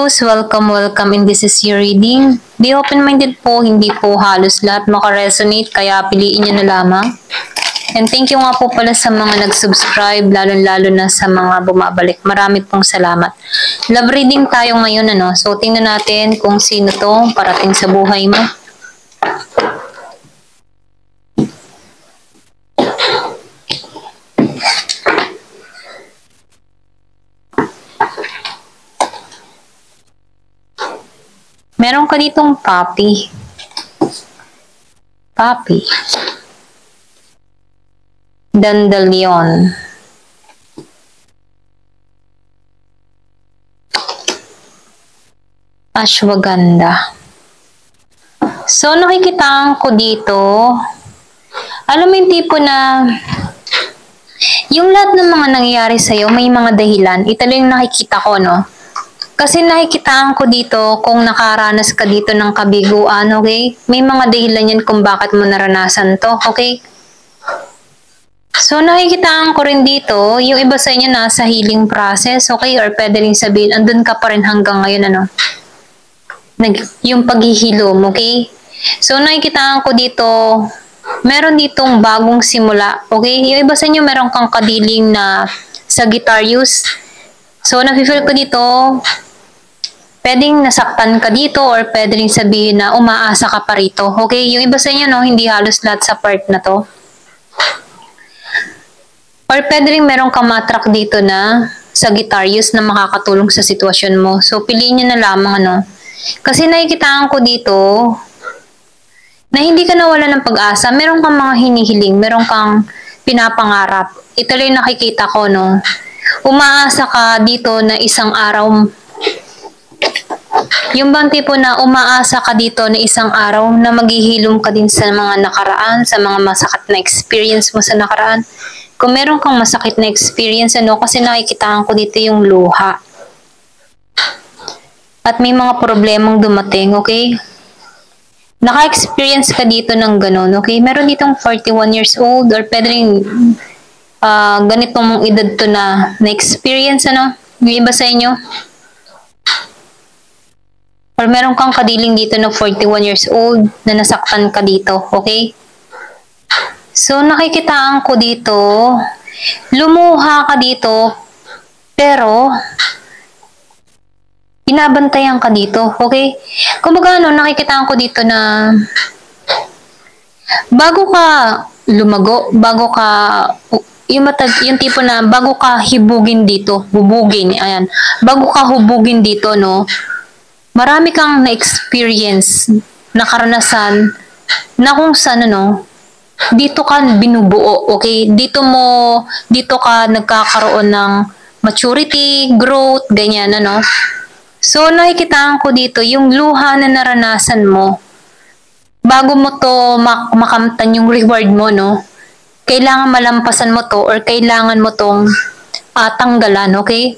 Taurus, welcome in this is your reading. Be open-minded po, hindi po halos lahat makaresonate, kaya piliin nyo na lamang. And thank you nga po pala sa mga nag-subscribe, lalo-lalo na sa mga bumabalik. Marami pong salamat. Love reading tayo ngayon, ano? So, tingnan natin kung sino to parating sa buhay mo. Meron ka ditong puppy. Dandelion. Ashwagandha. So, nakikitaan ko dito, alam mo yung tipo na, yung lahat ng mga nangyayari sa'yo, may mga dahilan. Ito lang yung nakikita ko, no? Kasi nakikitaan ko dito kung nakaranas ka dito ng kabiguan, okay? May mga dahilan yan kung bakit mo naranasan to, okay? So, nakikitaan ko rin dito, yung iba sa inyo nasa healing process, okay? Or pwede rin sabihin, andun ka pa rin hanggang ngayon, ano? Yung paghihilom, okay? So, nakikitaan ko dito, meron ditong bagong simula, okay? Yung iba sa inyo, meron kang kadiling na Sagittarius. So, nafe-feel ko dito, pwedeng nasaktan ka dito or pwede rin sabihin na umaasa ka pa rito. Okay? Yung iba sa inyo, no, hindi halos lahat sa part na to. Or pwede rin meron kang matrak dito na Sagittarius na makakatulong sa sitwasyon mo. So, piliin nyo na lamang, ano. Kasi nakikitaan ko dito na hindi ka nawala ng pag-asa. Meron kang mga hinihiling. Meron kang pinapangarap. Ito lang yung nakikita ko, no. Umaasa ka dito na isang araw. Yung bang tipo na umaasa ka dito na isang araw na maghihilom ka din sa mga nakaraan, sa mga masakit na experience mo sa nakaraan. Kung meron kang masakit na experience, ano, kasi nakikitaan ko dito yung luha. At may mga problemang dumating, okay? Naka-experience ka dito ng ganun, okay? Meron ditong 41 years old or pwede rin ganitong edad to na experience, ano? Yung iba sa inyo? Or meron kang kadiling dito na 41 years old na nasaktan ka dito, okay? So, nakikitaan ko dito, lumuha ka dito, pero binabantayan ka dito, okay? Kumbaga, ano, nakikitaan ko dito na bago ka lumago, bago ka yung tipo na bago ka hubugin dito, ayan, bago ka hubugin dito, no, marami kang na-experience, na karanasan, na kung saan, ano, dito ka binubuo, okay? Dito ka nagkakaroon ng maturity, growth, ganyan, ano. So, nakikitaan ko dito, yung luha na naranasan mo, bago mo to makamtan yung reward mo, no, kailangan malampasan mo to or kailangan mo tong tanggalan, okay?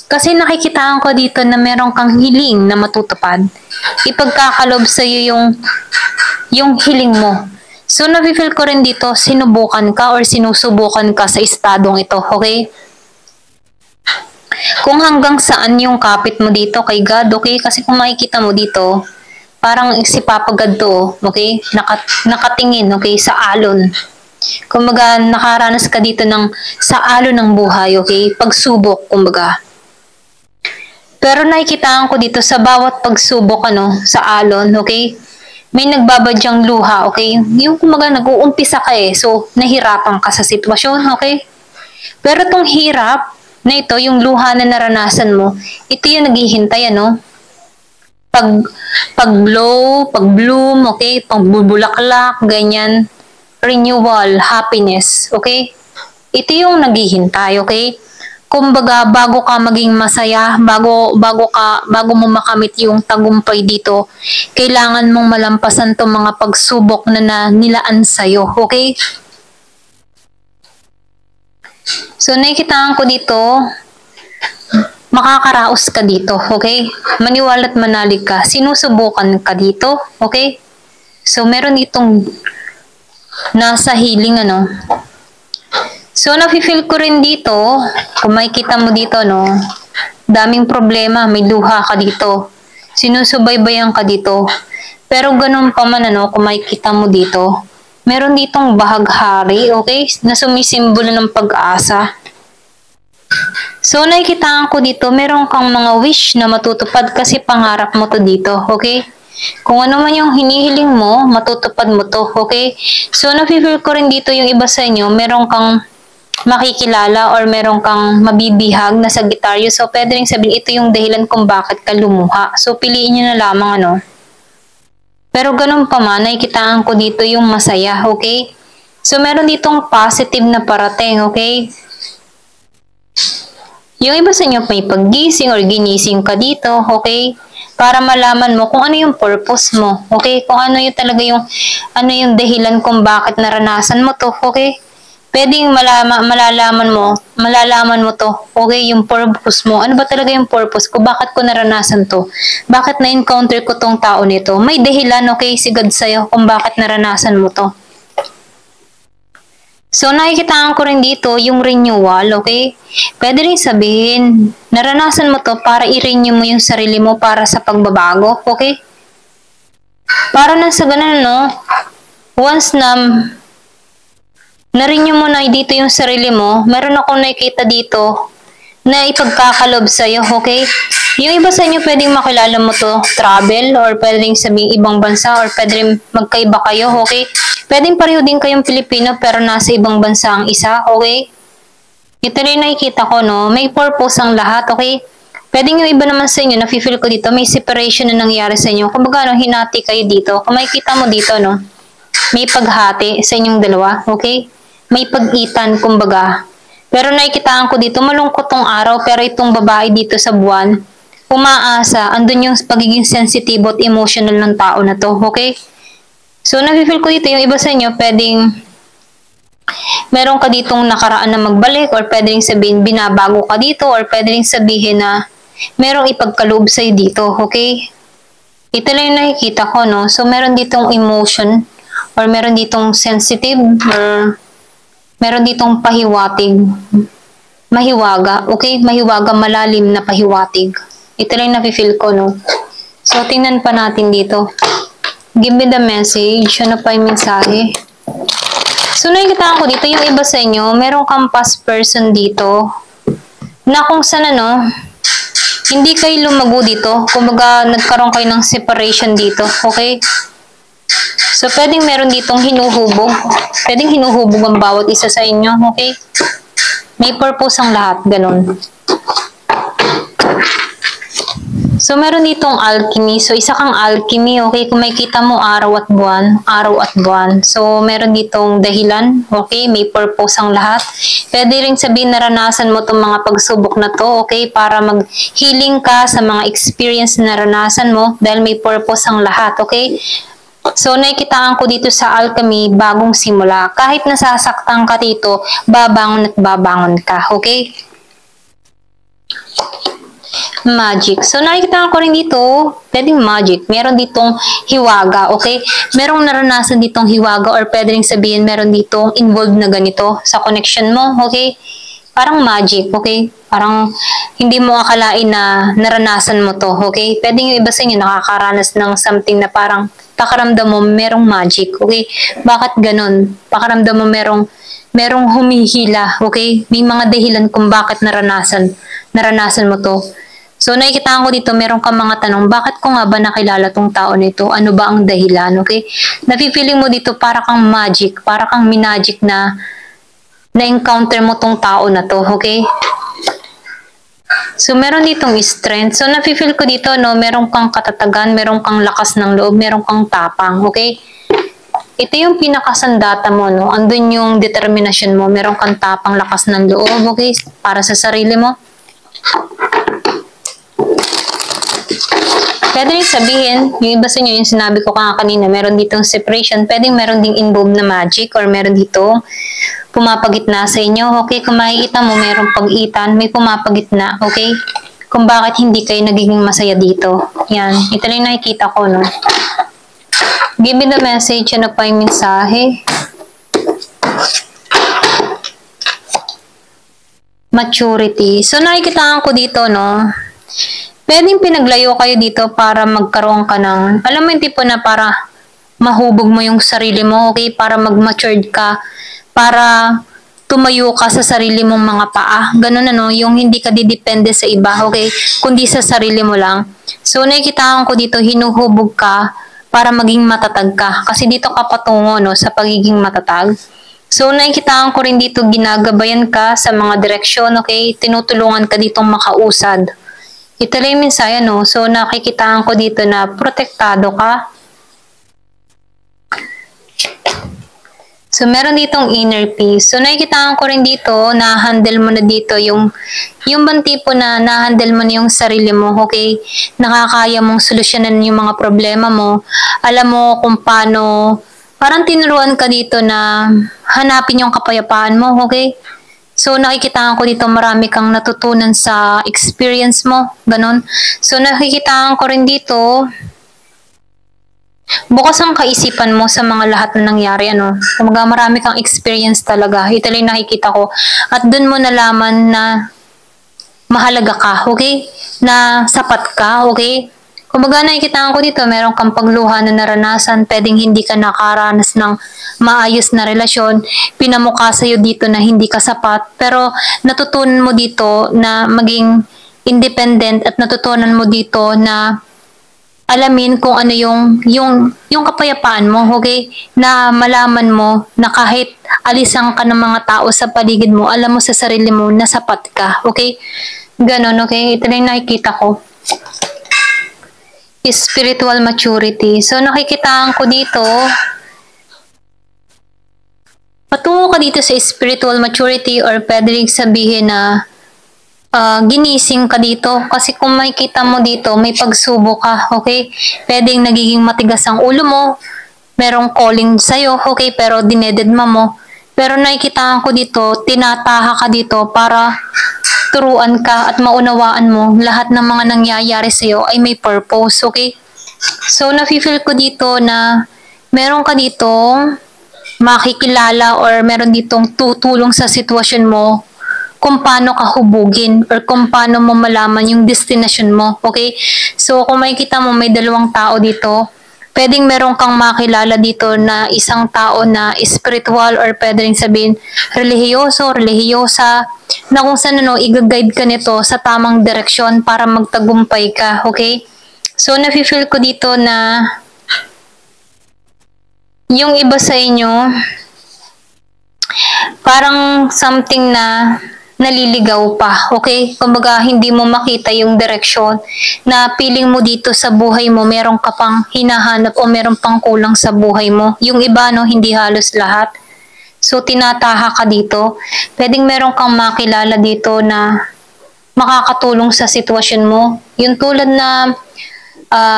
Kasi nakikitaan ko dito na meron kang hiling na matutupad. Ipagkakalob sa iyo yung hiling mo. So, nafe-feel ko rin dito, sinubukan ka or sinusubukan ka sa estadong ito, okay? Kung hanggang saan yung kapit mo dito kay God, okay? Kasi kung makikita mo dito, parang si Papa God to, okay? Nakatingin, okay? Sa alon. Kumbaga, nakaranas ka dito sa alon ng buhay, okay? Pagsubok, kumbaga. Pero nakikitaan ko dito sa bawat pagsubok, ano, sa alon, okay? May nagbabadyang luha, okay? Yung kumbaga nag-uumpisa ka so nahirapan ka sa sitwasyon, okay? Pero tong hirap na ito, yung luha na naranasan mo, ito yung naghihintay, ano? Pag-blow, pag-bloom, okay? Pagbubulaklak, ganyan. Renewal, happiness, okay? Ito yung naghihintay, okay? Kumbaga, bago ka maging masaya, bago mo makamit yung tagumpay dito, kailangan mong malampasan tong mga pagsubok na nilaan sa'yo, okay? So, nakikitaan ko dito, makakaraos ka dito, okay? Maniwala't manalig ka, sinusubukan ka dito, okay? So, meron ditong nasa healing, ano? So, nafe-feel ko rin dito, kung makikita mo dito, no, daming problema, may luha ka dito. Sinusubaybayan ka dito. Pero ganun pa man, kung makikita mo dito, meron ditong bahaghari, okay, na sumisimbolo ng pag-asa. So, nakikitaan ko dito, meron kang mga wish na matutupad kasi pangarap mo to dito, okay? Kung ano man yung hinihiling mo, matutupad mo to, okay? So, nafe-feel ko rin dito yung iba sa inyo, meron kang makikilala or meron kang mabibihag na Sagittarius. So, pwede rin sabihin, ito yung dahilan kung bakit ka lumuha. So, piliin nyo na lamang, Pero ganun pa man, nakikitaan ko dito yung masaya, okay? So, meron ditong positive na parating, okay? Yung iba sa inyo may paggising or ginising ka dito, okay? Para malaman mo kung ano yung purpose mo, okay? Kung ano yung talaga yung dahilan kung bakit naranasan mo to, okay? Pwedeng malalaman mo to, okay? Yung purpose mo. Ano ba talaga yung purpose ko? Bakit ko naranasan to? Bakit na-encounter ko tong tao nito? May dahilan, okay? Si God sa'yo kung bakit naranasan mo to. So, nakikitaan ko rin dito yung renewal, okay? Pwede rin sabihin, naranasan mo to para i-renew mo yung sarili mo para sa pagbabago, okay? Para na sa ganun, once na na-renew mo na dito yung sarili mo, meron akong nakikita dito na ipagkakalob sa'yo, okay? Yung iba sa inyo pwedeng makilala mo to travel or pwedeng sabihin ibang bansa or pwedeng magkaiba kayo, okay? Pwedeng pareho din kayong Pilipino pero nasa ibang bansa ang isa, okay? Ito rin nakikita ko, may purpose ang lahat, okay? Pwedeng yung iba naman sa inyo, nafe-feel ko dito, may separation na nangyari sa inyo. Kumbaga, hinati kayo dito. Kung makikita mo dito, may paghati sa inyong dalawa, okay? May pag-itan, kumbaga. Pero nakikitaan ko dito, malungkot tong araw, pero itong babae dito sa buwan, umaasa, andun yung pagiging sensitive at emotional ng tao na to, okay? So, nafe-feel ko dito, yung iba sa inyo, pwedeng meron ka ditong nakaraan na magbalik or pwedeng sabihin binabago ka dito or pwedeng sabihin na merong ipagkaloob sa'yo dito, okay? Ito lang yung nakikita ko, So, meron ditong emotion or meron ditong sensitive or meron ditong pahiwatig. Mahiwaga, okay? Mahiwaga, malalim na pahiwatig. Ito lang yung nafe-feel ko, So, tingnan pa natin dito. Give me the message. Ano pa yung mensahe? So, nakikita ko dito, yung iba sa inyo, meron kang past person dito na kung saan, hindi kayo lumago dito. Kumbaga, nagkaroon kayo ng separation dito. Okay? So, pwedeng meron ditong hinuhubog. Pwedeng hinuhubog ang bawat isa sa inyo. Okay? May purpose ang lahat. Ganun. So, meron ditong alchemy. So, isa kang alchemy, okay? Kung makikita mo, araw at buwan. Araw at buwan. So, meron ditong dahilan, okay? May purpose ang lahat. Pwede rin sabihin naranasan mo itong mga pagsubok na to, okay? Para mag-healing ka sa mga experience na naranasan mo dahil may purpose ang lahat, okay? So, nakikitaan ko dito sa alchemy, bagong simula. Kahit nasasaktan ka dito, babangon at babangon ka, okay? Magic. So, nakikita ko rin dito, pwedeng magic. Meron ditong hiwaga, okay? Merong naranasan ditong hiwaga or pwedeng sabihin meron ditong involved na ganito sa connection mo, okay? Parang magic, okay? Parang hindi mo akalain na naranasan mo to, okay? Pwedeng yung iba sa inyo nakakaranas ng something na parang pakaramdam mo merong magic, okay? Bakit ganun? Pakaramdam mo merong humihila, okay? May mga dahilan kung bakit naranasan mo to. So, nakikita ko dito, meron kang mga tanong, bakit ko nga ba nakilala tong tao nito? Ano ba ang dahilan, okay? Nafe-feeling mo dito para kang magic, para kang minagic na na-encounter mo tong tao na to, okay? So, meron ditong strength. So, nafe-feel ko dito, meron kang katatagan, meron kang lakas ng loob, meron kang tapang, okay? Ito yung pinakasandata mo, Andun yung determinasyon mo, meron kang tapang, lakas ng loob, okay? Para sa sarili mo. Pwede rin sabihin, yung iba sa inyo, yung sinabi ko kanina, meron ditong separation, pwedeng meron ding involved na magic or meron dito pumapagitna sa inyo. Okay, kung makikita mo, merong pag-itan, may pumapagitna, okay? Kung bakit hindi kayo nagiging masaya dito. Yan, ito lang yung nakikita ko, Give me the message, ano pa yung mensahe? maturity. So nakikita ko dito, no, pwedeng pinaglayo kayo dito para magkaroon ka ng, alam mo yung tipo na para mahubog mo yung sarili mo, okay? Para mag-matured ka, para tumayo ka sa sarili mong mga paa. Ganun ano, yung hindi ka didepende sa iba, okay? Kundi sa sarili mo lang. So nakikita ko dito, hinuhubog ka para maging matatag ka. Kasi dito ka patungo, no, sa pagiging matatag. So nakikita ko rin dito, ginagabayan ka sa mga direksyon, okay? Tinutulungan ka ditong makausad. Ito lang yung mensahe, no? So, nakikitaan ko dito na protektado ka. So, meron ditong inner peace. So, nakikitaan ko rin dito na handle mo na dito yung bang tipo na na-handle mo na yung sarili mo, okay? Nakakaya mong solusyonan yung mga problema mo. Alam mo kung paano, parang tinuruan ka dito na hanapin yung kapayapaan mo, okay? So, nakikita ko dito marami kang natutunan sa experience mo. Ganon. So, nakikita ko rin dito, bukas ang kaisipan mo sa mga lahat na nangyari. Ano? Kumaga marami kang experience talaga. Ito lang nakikita ko. At dun mo nalaman na mahalaga ka, okay? Na sapat ka, okay? Kumbaga nakikita ko dito, meron kang pagluha na naranasan, pwedeng hindi ka nakaranas ng maayos na relasyon, pinamukha sa'yo dito na hindi ka sapat, pero natutunan mo dito na maging independent at natutunan mo dito na alamin kung ano yung kapayapaan mo, okay? Na malaman mo na kahit alisan ka ng mga tao sa paligid mo, alam mo sa sarili mo na sapat ka, okay? Ganon, okay? Ito lang nakikita ko. Spiritual maturity. So, nakikitaan ko dito, patungo ka dito sa spiritual maturity or pwede rin sabihin na ginising ka dito. Kasi kung makikita mo dito, may pagsubok ka, okay? Pwedeng nagiging matigas ang ulo mo, merong calling sa'yo, okay? Pero dinededma mo. Pero nakikitaan ko dito, tinataha ka dito para turuan ka at maunawaan mo lahat ng mga nangyayari sa'yo ay may purpose, okay? So, nafe-feel ko dito na meron ka dito makikilala or meron ditong tutulong sa sitwasyon mo kung paano ka hubugin or kung paano mo malaman yung destination mo, okay? So, kung makikita mo may dalawang tao dito, pwedeng meron kang makilala dito na isang tao na spiritual or pwede rin sabihin relihiyoso, relihiyosa, na kung saan ano, i-guide ka nito sa tamang direksyon para magtagumpay ka, okay? So, nafe-feel ko dito na yung iba sa inyo, parang something na naliligaw pa, okay? Kumbaga, hindi mo makita yung direksyon na feeling mo dito sa buhay mo, meron ka pang hinahanap o meron pang kulang sa buhay mo. Yung iba, no, hindi halos lahat. So, tinataha ka dito. Pwedeng meron kang makilala dito na makakatulong sa sitwasyon mo. Yung tulad na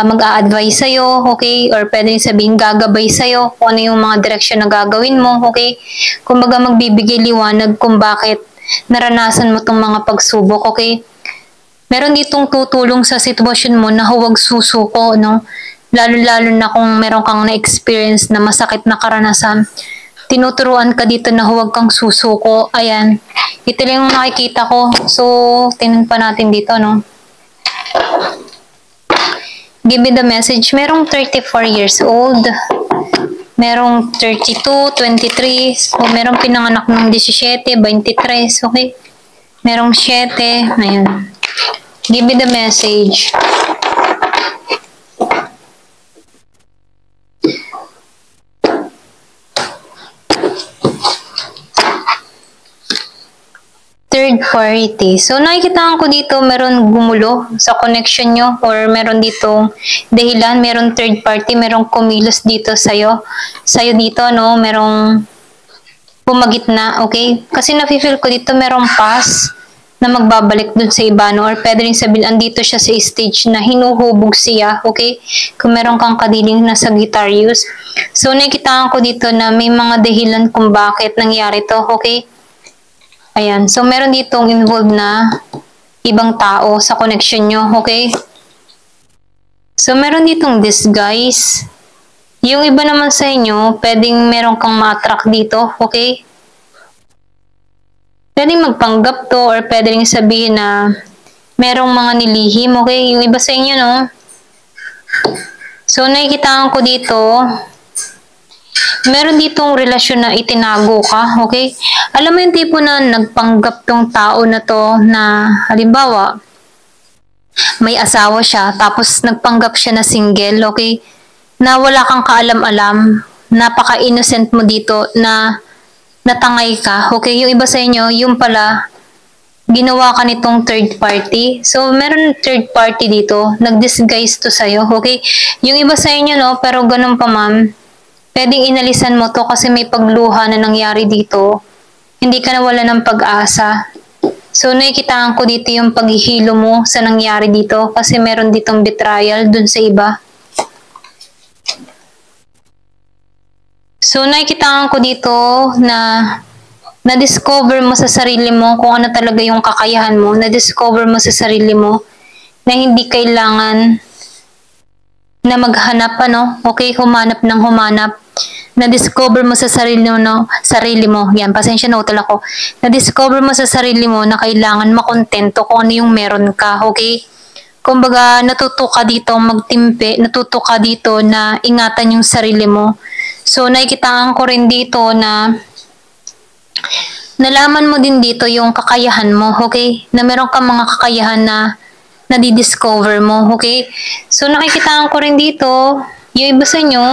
mag-a-advise sa'yo, okay? Or pwedeng sabihin gagabay sa'yo kung ano yung mga direksyon na gagawin mo, okay? Kumbaga, magbibigay liwanag kung bakit naranasan mo tong mga pagsubok, okay? Meron ditong tutulong sa sitwasyon mo na huwag susuko, no? Lalo-lalo na kung meron kang na-experience na masakit na karanasan. Tinuturuan ka dito na huwag kang susuko. Ayan. Ito lang yung nakikita ko. So, tingnan pa natin dito, no? Give me the message. Merong 34 years old. Merong 32, 23. So, merong pinanganak ng 17, 23. Okay? Merong 7. Ayan. Give me the message. Third party. So, nakikita ko dito meron gumulo sa connection nyo or meron ditong dahilan, meron third party, merong kumilos dito sa'yo. Sa'yo dito, no? Merong pumagit na, okay? Kasi nafe-feel ko dito merong pass na magbabalik dun sa iba, no? Or pwede rin sabihin, andito siya sa stage na hinuhubog siya, okay? Kung meron kang kadiling na Sagittarius. So, nakikita ko dito na may mga dahilan kung bakit nangyari to, okay? Ayan. So, meron ditong involved na ibang tao sa connection nyo. Okay? So, meron ditong disguise. Yung iba naman sa inyo, pwedeng meron kang ma-attract dito. Okay? Pwedeng magpanggap to or pwede rin sabihin na merong mga nilihim, okay? Yung iba sa inyo, no? So, nakikitaan ko dito, meron ditong relasyon na itinago ka, okay? Alam mo yung tipo na nagpanggap tong tao na to na, halimbawa, may asawa siya, tapos nagpanggap siya na single, okay? Na wala kang kaalam-alam, napaka-innocent mo dito na natangay ka, okay? Yung iba sa inyo, yung pala, ginawa ka nitong third party. So, meron third party dito, nag-disguise to sa'yo, okay? Yung iba sa inyo, no, pero ganun pa ma'am, pwedeng inalisan mo to kasi may pagluha na nangyari dito. Hindi ka nawala ng pag-asa. So, nakikitaan ko dito yung paghihilo mo sa nangyari dito kasi meron ditong betrayal dun sa iba. So, nakikitaan ko dito na na-discover mo sa sarili mo kung ano talaga yung kakayahan mo, na-discover mo sa sarili mo na hindi kailangan na maghanap, ano, okay, humanap ng humanap. Na-discover mo sa sarili mo, no, sarili mo, yan, pasensya na utol ako, na-discover mo sa sarili mo na kailangan makontento kung ano yung meron ka, okay? Kumbaga, natuto ka dito magtimpe, natuto ka dito na ingatan yung sarili mo. So, nakikitaan ko rin dito na nalaman mo din dito yung kakayahan mo, okay? Na meron ka mga kakayahan na nadidiscover mo, okay? So, nakikitaan ko rin dito, yung iba sa inyo,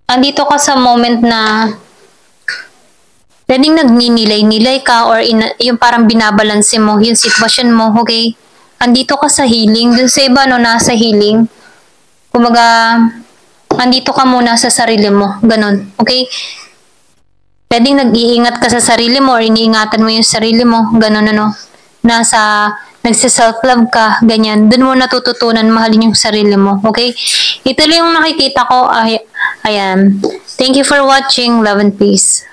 andito ka sa moment na pwedeng nagninilay-nilay ka or yung parang binabalanse mo yung sitwasyon mo, okay? Andito ka sa healing, dun sa iba, no, nasa healing. Kumbaga, andito ka muna sa sarili mo, ganun, okay? Pwedeng nag-iingat ka sa sarili mo or iniingatan mo yung sarili mo, ganun ano. Nagsa-self-love ka, ganyan. Doon mo natututunan mahalin yung sarili mo, okay? Ito lang yung nakikita ko, ayan. Thank you for watching. Love and peace.